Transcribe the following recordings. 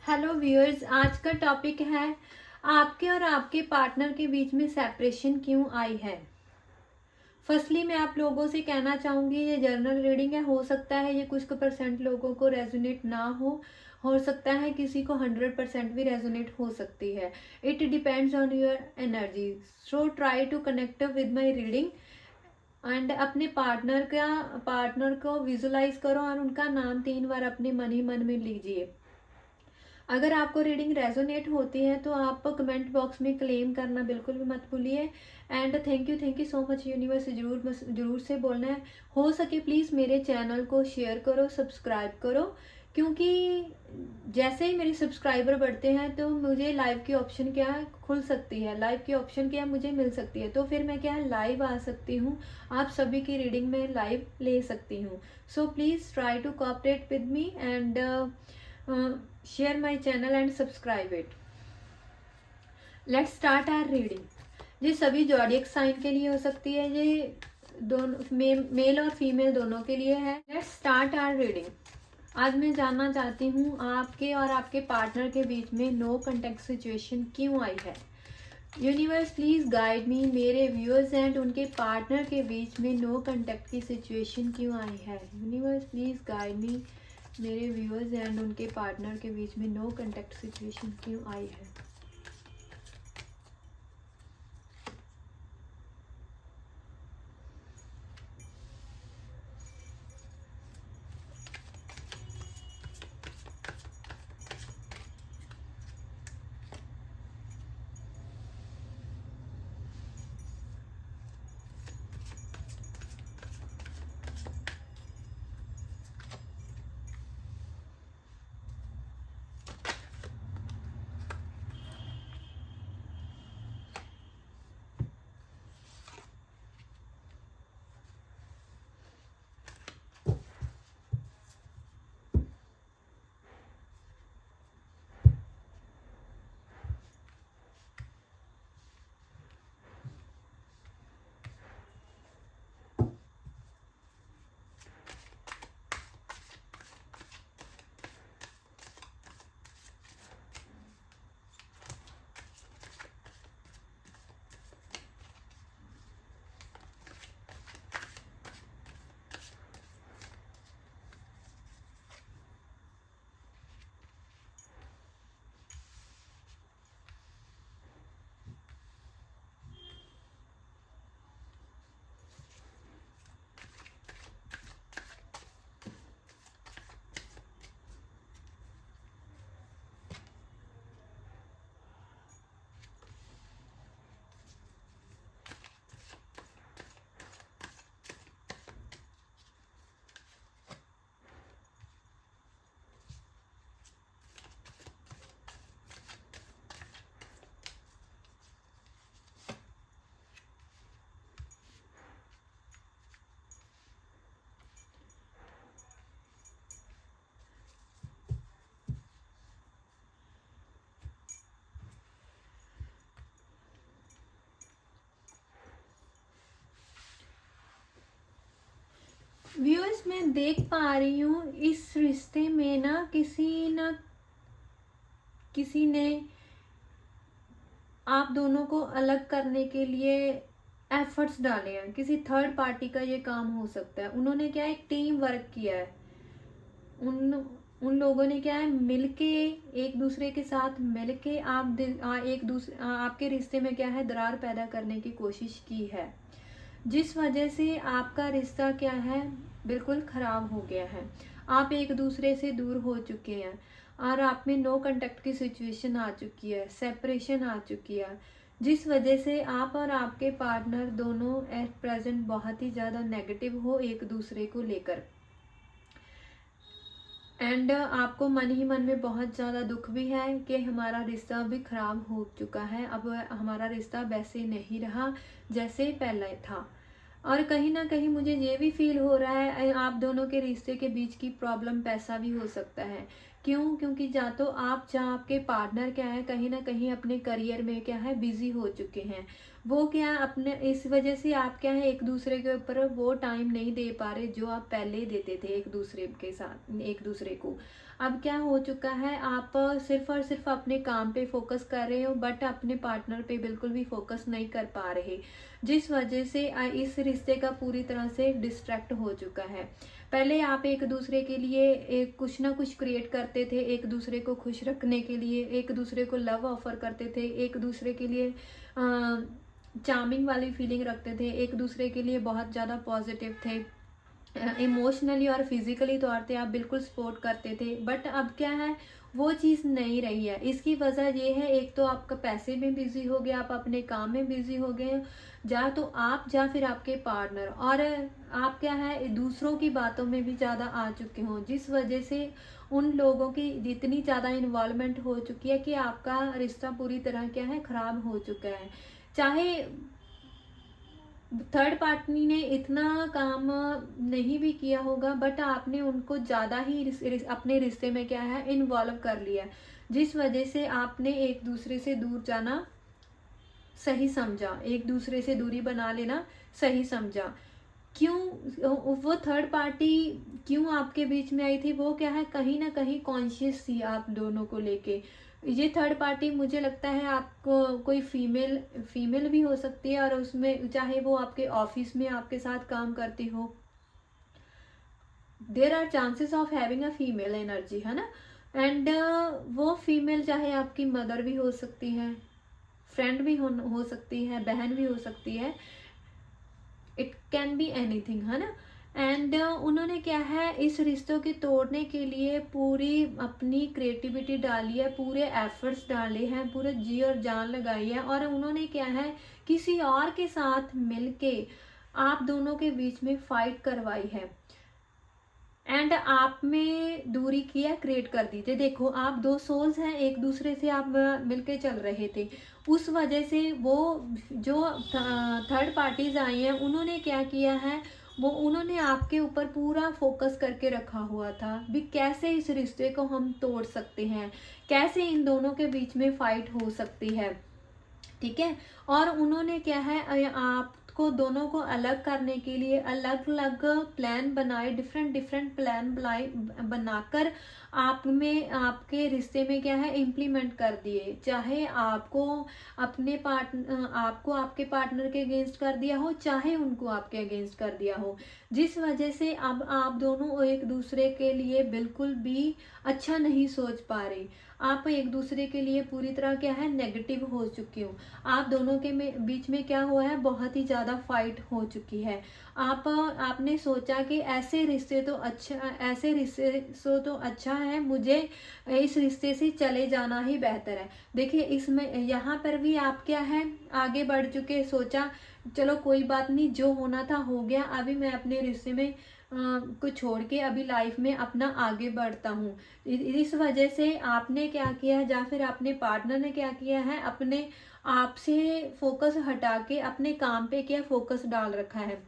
Hello viewers, आज का topic है आपके और आपके पार्टनर के बीच में सेपरेशन क्यों आई है। फर्स्टली मैं आप लोगों से कहना चाहूँगी, ये जर्नल रीडिंग है। हो सकता है ये कुछ % लोगों को रेजोनेट ना हो सकता है किसी को 100% भी रेजोनेट हो सकती है। It depends on your energy, so try to connect with my reading and अपने पार्टनर को विजुलाइज करो और उनका नाम 3 बार अपने मन ही मन में लीजिए। अगर आपको रीडिंग रेजोनेट होती है तो आप कमेंट बॉक्स में क्लेम करना बिल्कुल भी मत भूलिए। And thank you so much universe, जरूर से बोलना है। हो सके प्लीज़ मेरे चैनल को शेयर करो, सब्सक्राइब करो, क्योंकि जैसे ही मेरे सब्सक्राइबर बढ़ते हैं तो मुझे लाइव की ऑप्शन क्या है खुल सकती है, लाइव की ऑप्शन क्या है मुझे मिल सकती है, तो फिर मैं क्या है लाइव आ सकती हूँ, आप सभी की रीडिंग में लाइव ले सकती हूँ। So please try to cooperate with me and share my channel and subscribe it. Let's start our reading. ये सभी ज़ोडिएक साइन के लिए हो सकती है, ये दोनों मेल और फीमेल दोनों के लिए है। Let's start our reading. आज मैं जानना चाहती हूँ आपके और आपके पार्टनर के बीच में नो कॉन्टेक्ट सिचुएशन क्यों आई है। यूनिवर्स प्लीज़ गाइड मी, मेरे व्यूअर्स एंड उनके पार्टनर के बीच में नो कॉन्टेक्ट की सिचुएशन क्यों आई है। यूनिवर्स प्लीज़ गाइड मी, मेरे व्यूअर्स एंड उनके पार्टनर के बीच में नो कॉन्टेक्ट सिचुएशन क्यों आई है। व्यूअर्स, मैं देख पा रही हूँ इस रिश्ते में ना किसी ने आप दोनों को अलग करने के लिए एफर्ट्स डाले हैं। किसी थर्ड पार्टी का ये काम हो सकता है। उन्होंने क्या एक टीम वर्क किया है। उन लोगों ने क्या है मिलके, एक दूसरे के साथ मिलके आपके रिश्ते में क्या है दरार पैदा करने की कोशिश की है, जिस वजह से आपका रिश्ता क्या है बिल्कुल ख़राब हो गया है। आप एक दूसरे से दूर हो चुके हैं और आप में नो कांटेक्ट की सिचुएशन आ चुकी है, सेपरेशन आ चुकी है, जिस वजह से आप और आपके पार्टनर दोनों एट प्रेजेंट बहुत ही ज़्यादा नेगेटिव हो एक दूसरे को लेकर। एंड आपको मन ही मन में बहुत ज़्यादा दुख भी है कि हमारा रिश्ता भी ख़राब हो चुका है, अब हमारा रिश्ता वैसे नहीं रहा जैसे पहले था। और कहीं ना कहीं मुझे ये भी फील हो रहा है आप दोनों के रिश्ते के बीच की प्रॉब्लम पैसा भी हो सकता है। क्योंकि या तो आप आपके पार्टनर क्या है कहीं ना कहीं अपने करियर में क्या है बिजी हो चुके हैं। वो क्या अपने इस वजह से आप क्या है एक दूसरे के ऊपर वो टाइम नहीं दे पा रहे जो आप पहले देते थे एक दूसरे के साथ, एक दूसरे को। अब क्या हो चुका है, आप सिर्फ और सिर्फ अपने काम पे फोकस कर रहे हो, बट अपने पार्टनर पे बिल्कुल भी फोकस नहीं कर पा रहे, जिस वजह से इस रिश्ते का पूरी तरह से डिस्ट्रैक्ट हो चुका है। पहले आप एक दूसरे के लिए एक कुछ ना कुछ क्रिएट करते थे, एक दूसरे को खुश रखने के लिए, एक दूसरे को लव ऑफर करते थे, एक दूसरे के लिए चार्मिंग वाली फीलिंग रखते थे, एक दूसरे के लिए बहुत ज़्यादा पॉजिटिव थे, इमोशनली और फिजिकली तौर पे आप बिल्कुल सपोर्ट करते थे। बट अब क्या है, वो चीज़ नहीं रही है। इसकी वजह ये है, एक तो आपका पैसे में बिजी हो गया, आप अपने काम में बिजी हो गए, या फिर आपके पार्टनर, और आप क्या है दूसरों की बातों में भी ज़्यादा आ चुके हो, जिस वजह से उन लोगों की जितनी ज़्यादा इन्वॉल्वमेंट हो चुकी है कि आपका रिश्ता पूरी तरह क्या है खराब हो चुका है। चाहे थर्ड पार्टी ने इतना काम नहीं भी किया होगा, बट आपने उनको ज़्यादा ही अपने रिश्ते में क्या है इन्वॉल्व कर लिया, जिस वजह से आपने एक दूसरे से दूर जाना सही समझा, एक दूसरे से दूरी बना लेना सही समझा। क्यों वो थर्ड पार्टी क्यों आपके बीच में आई थी, वो क्या है कहीं ना कहीं कॉन्शियस थी आप दोनों को लेके। ये थर्ड पार्टी मुझे लगता है आपको कोई फीमेल भी हो सकती है, और उसमें चाहे वो आपके ऑफिस में आपके साथ काम करती हो, there are chances of having a female energy, है ना। एंड वो फीमेल चाहे आपकी मदर भी हो सकती है, फ्रेंड भी हो सकती है, बहन भी हो सकती है, इट कैन बी एनीथिंग, है ना। एंड उन्होंने क्या है इस रिश्तों के तोड़ने के लिए पूरी अपनी क्रिएटिविटी डाली है, पूरे एफर्ट्स डाले हैं, पूरे जी और जान लगाई है, और उन्होंने क्या है किसी और के साथ मिलके आप दोनों के बीच में फाइट करवाई है, एंड आप में दूरी किया क्रिएट कर दी थी। देखो आप दो सोल्स हैं, एक दूसरे से आप मिलके चल रहे थे, उस वजह से वो जो थर्ड पार्टीज आई हैं उन्होंने क्या किया है, वो उन्होंने आपके ऊपर पूरा फोकस करके रखा हुआ था भी कैसे इस रिश्ते को हम तोड़ सकते हैं, कैसे इन दोनों के बीच में फाइट हो सकती है, ठीक है। और उन्होंने क्या है आपको दोनों को अलग करने के लिए अलग अलग प्लान बनाए, डिफरेंट डिफरेंट प्लान बनाकर आप में आपके रिश्ते में क्या है इम्प्लीमेंट कर दिए। चाहे आपको आपको आपके पार्टनर के अगेंस्ट कर दिया हो, चाहे उनको आपके अगेंस्ट कर दिया हो, जिस वजह से अब आप दोनों एक दूसरे के लिए बिल्कुल भी अच्छा नहीं सोच पा रहे, आप एक दूसरे के लिए पूरी तरह क्या है नेगेटिव हो चुके हो। आप दोनों के बीच में क्या हुआ है, बहुत ही ज़्यादा फाइट हो चुकी है। आपने सोचा कि ऐसे रिश्ते तो अच्छा है, मुझे इस रिश्ते से चले जाना ही बेहतर है। देखिए इसमें यहाँ पर भी आप क्या है आगे बढ़ चुके, सोचा चलो कोई बात नहीं, जो होना था हो गया, अभी मैं अपने रिश्ते में को छोड़ के अभी लाइफ में अपना आगे बढ़ता हूँ। इस वजह से आपने क्या किया है, या फिर अपने पार्टनर ने क्या किया है, अपने आप से फोकस हटा के अपने काम पे क्या फोकस डाल रखा है,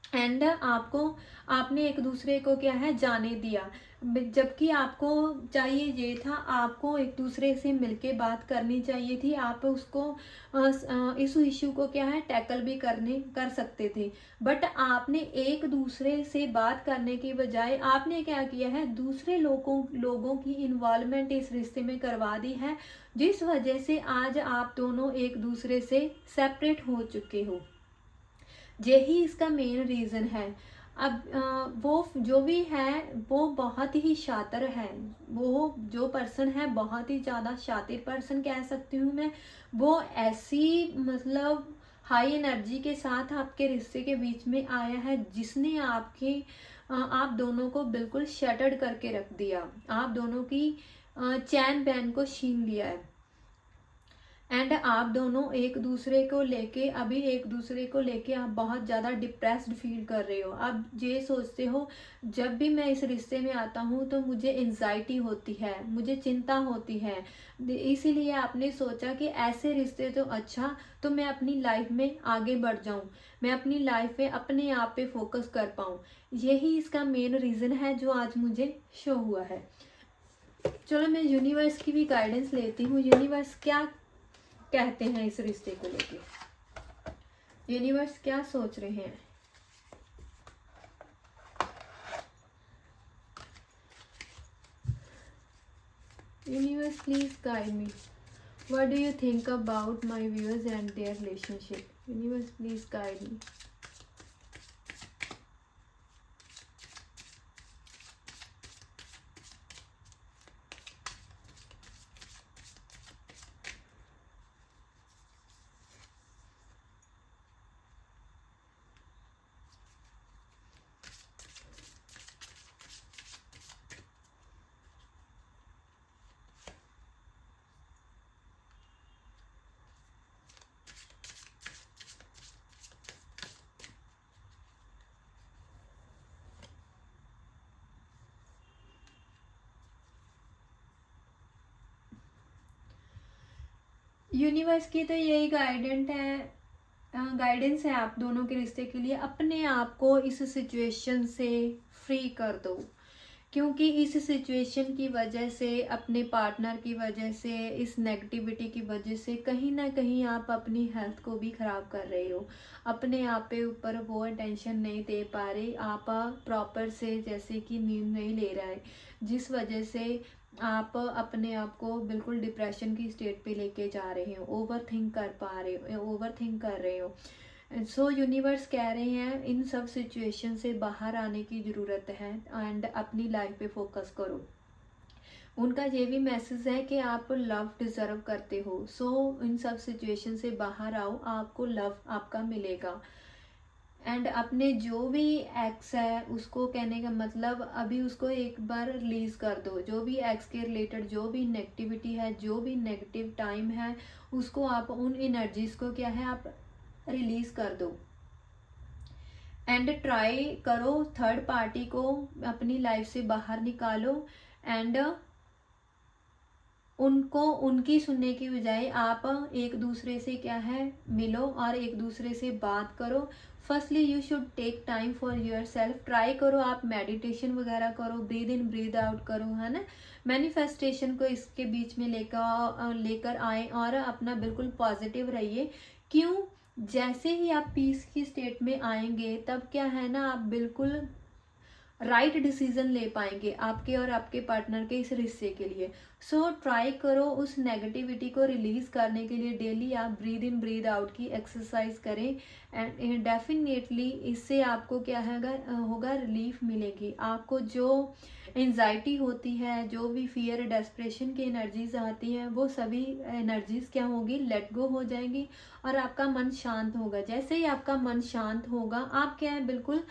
एंड आपने एक दूसरे को क्या है जाने दिया, जबकि आपको चाहिए ये था, आपको एक दूसरे से मिलके बात करनी चाहिए थी, आप उसको इस इश्यू को क्या है टैकल भी कर सकते थे, बट आपने एक दूसरे से बात करने की बजाय आपने क्या किया है, दूसरे लोगों की इन्वॉल्वमेंट इस रिश्ते में करवा दी है, जिस वजह से आज आप दोनों एक दूसरे से सेपरेट हो चुके हो। यही इसका मेन रीज़न है। अब वो जो भी है वो बहुत ही शातिर है, वो जो पर्सन है बहुत ही ज़्यादा शातिर पर्सन कह सकती हूँ मैं। वो ऐसी मतलब हाई एनर्जी के साथ आपके रिश्ते के बीच में आया है, जिसने आप दोनों को बिल्कुल शटर्ड करके रख दिया, आप दोनों की चैन बैन को छीन लिया है, एंड आप दोनों एक दूसरे को लेके आप बहुत ज़्यादा डिप्रेस्ड फील कर रहे हो। आप ये सोचते हो जब भी मैं इस रिश्ते में आता हूँ तो मुझे एंजाइटी होती है, मुझे चिंता होती है, इसीलिए आपने सोचा कि ऐसे रिश्ते तो अच्छा, तो मैं अपनी लाइफ में आगे बढ़ जाऊँ, मैं अपनी लाइफ में अपने आप पे फोकस कर पाऊँ। यही इसका मेन रीज़न है जो आज मुझे शो हुआ है। चलो मैं यूनिवर्स की भी गाइडेंस लेती हूँ, यूनिवर्स क्या कहते हैं इस रिश्ते को लेके। यूनिवर्स क्या सोच रहे हैं? Universe please guide me, what do you think about my viewers and their relationship? Universe please guide me. Universe की तो यही गाइडेंस है आप दोनों के रिश्ते के लिए। अपने आप को इस सिचुएशन से फ्री कर दो, क्योंकि इस सिचुएशन की वजह से, अपने पार्टनर की वजह से, इस नेगेटिविटी की वजह से कहीं ना कहीं आप अपनी हेल्थ को भी ख़राब कर रहे हो। अपने आप पे ऊपर वो अटेंशन नहीं दे पा रहे आप प्रॉपर से, जैसे कि नींद नहीं ले रहा है, जिस वजह से आप अपने आप को बिल्कुल डिप्रेशन की स्टेट पे लेके जा रहे हो, ओवर थिंक कर रहे हो। सो यूनिवर्स कह रहे हैं इन सब सिचुएशन से बाहर आने की ज़रूरत है एंड अपनी लाइफ पे फोकस करो। उनका ये भी मैसेज है कि आप लव डिज़र्व करते हो। सो इन सब सिचुएशन से बाहर आओ, आपको लव आपका मिलेगा। एंड अपने जो भी एक्स है उसको, कहने का मतलब अभी उसको एक बार रिलीज कर दो। जो भी एक्स के रिलेटेड जो भी नेगेटिविटी है, जो भी नेगेटिव टाइम है, उसको आप, उन एनर्जीज को क्या है, आप रिलीज कर दो। एंड ट्राई करो थर्ड पार्टी को अपनी लाइफ से बाहर निकालो एंड उनको, उनकी सुनने की बजाय आप एक दूसरे से क्या है, मिलो और एक दूसरे से बात करो। Firstly you should take time for yourself. Try करो आप मेडिटेशन वगैरह करो, ब्रीद इन ब्रीद आउट करो, है ना। मैनिफेस्टेशन को इसके बीच में लेकर आए और अपना बिल्कुल पॉजिटिव रहिए। क्यों? जैसे ही आप पीस की स्टेट में आएंगे तब क्या है ना, आप बिल्कुल राइट डिसीजन ले पाएंगे आपके और आपके पार्टनर के इस रिश्ते के लिए। सो ट्राई करो उस नेगेटिविटी को रिलीज करने के लिए डेली आप ब्रीद इन ब्रीद आउट की एक्सरसाइज करें एंड डेफिनेटली इससे आपको क्या होगा रिलीफ मिलेगी। आपको जो एंजाइटी होती है, जो भी फियर डेस्परेशन की एनर्जीज आती हैं, वो सभी एनर्जीज क्या होगी, लेट गो हो जाएंगी और आपका मन शांत होगा। जैसे ही आपका मन शांत होगा, आप क्या है बिल्कुल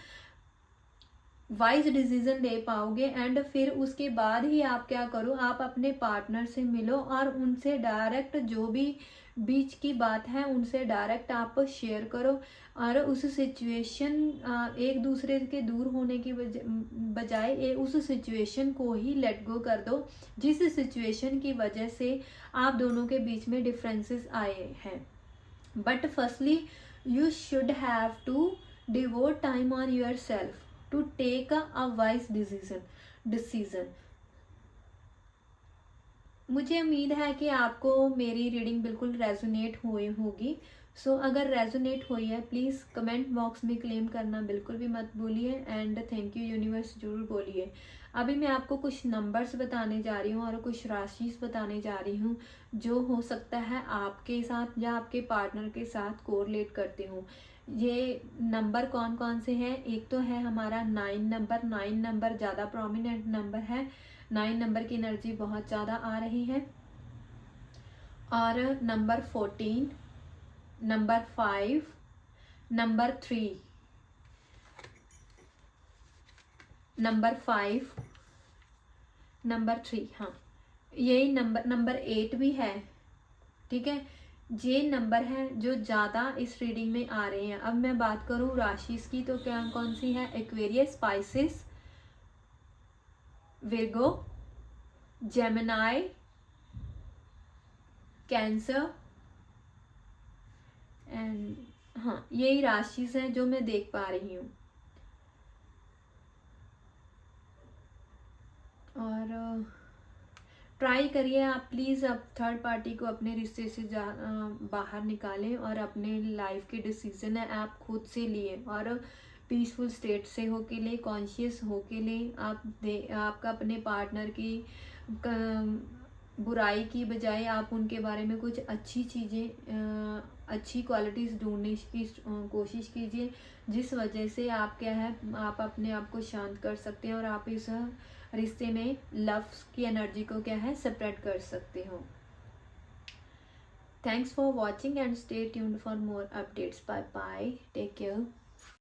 वाइज डिसीजन ले पाओगे। एंड फिर उसके बाद ही आप क्या करो, आप अपने पार्टनर से मिलो और उनसे डायरेक्ट जो भी बीच की बात है उनसे डायरेक्ट आप शेयर करो और उस सिचुएशन, एक दूसरे के दूर होने की बजाय उस सिचुएशन को ही लेट गो कर दो, जिस सिचुएशन की वजह से आप दोनों के बीच में डिफरेंसेस आए हैं। But firstly you should have to devote time on yourself to take a wise decision। मुझे उम्मीद है कि आपको मेरी रीडिंग बिल्कुल रेजोनेट हुई होगी। सो अगर रेजोनेट हुई है प्लीज़ कमेंट बॉक्स में क्लेम करना बिल्कुल भी मत भूलिए एंड थैंक यू यूनिवर्स जरूर बोलिए। अभी मैं आपको कुछ नंबर्स बताने जा रही हूँ और कुछ राशिस बताने जा रही हूँ जो हो सकता है आपके साथ या आपके पार्टनर के साथ कोरिलेट करते हूँ। ये नंबर कौन कौन से हैं? एक तो है हमारा 9 नंबर ज़्यादा प्रोमिनेंट नंबर है। 9 नंबर की एनर्जी बहुत ज़्यादा आ रही है। और number 14, number 5, number 3, number 5, number 3, हाँ यही नंबर 8 भी है। ठीक है, ये नंबर है जो ज़्यादा इस रीडिंग में आ रहे हैं। अब मैं बात करूँ राशिस की तो क्या कौन सी है? Aquarius, Pisces, Virgo, Gemini, Cancer and हाँ यही राशिस हैं जो मैं देख पा रही हूँ। और ट्राई करिए आप प्लीज़, आप थर्ड पार्टी को अपने रिश्ते से बाहर निकालें और अपने लाइफ के डिसीजन है आप खुद से लिए और पीसफुल स्टेट से होके लिए, कॉन्शियस होके लिए। आपका अपने पार्टनर की बुराई की बजाय आप उनके बारे में कुछ अच्छी चीज़ें, अच्छी क्वालिटीज़ ढूंढने की कोशिश कीजिए, जिस वजह से आप क्या है, आप अपने आप को शांत कर सकते हैं और आप इस रिश्ते में लव की एनर्जी को क्या है स्प्रेड कर सकते हो। Thanks for watching and stay tuned for more updates. Bye bye, take care.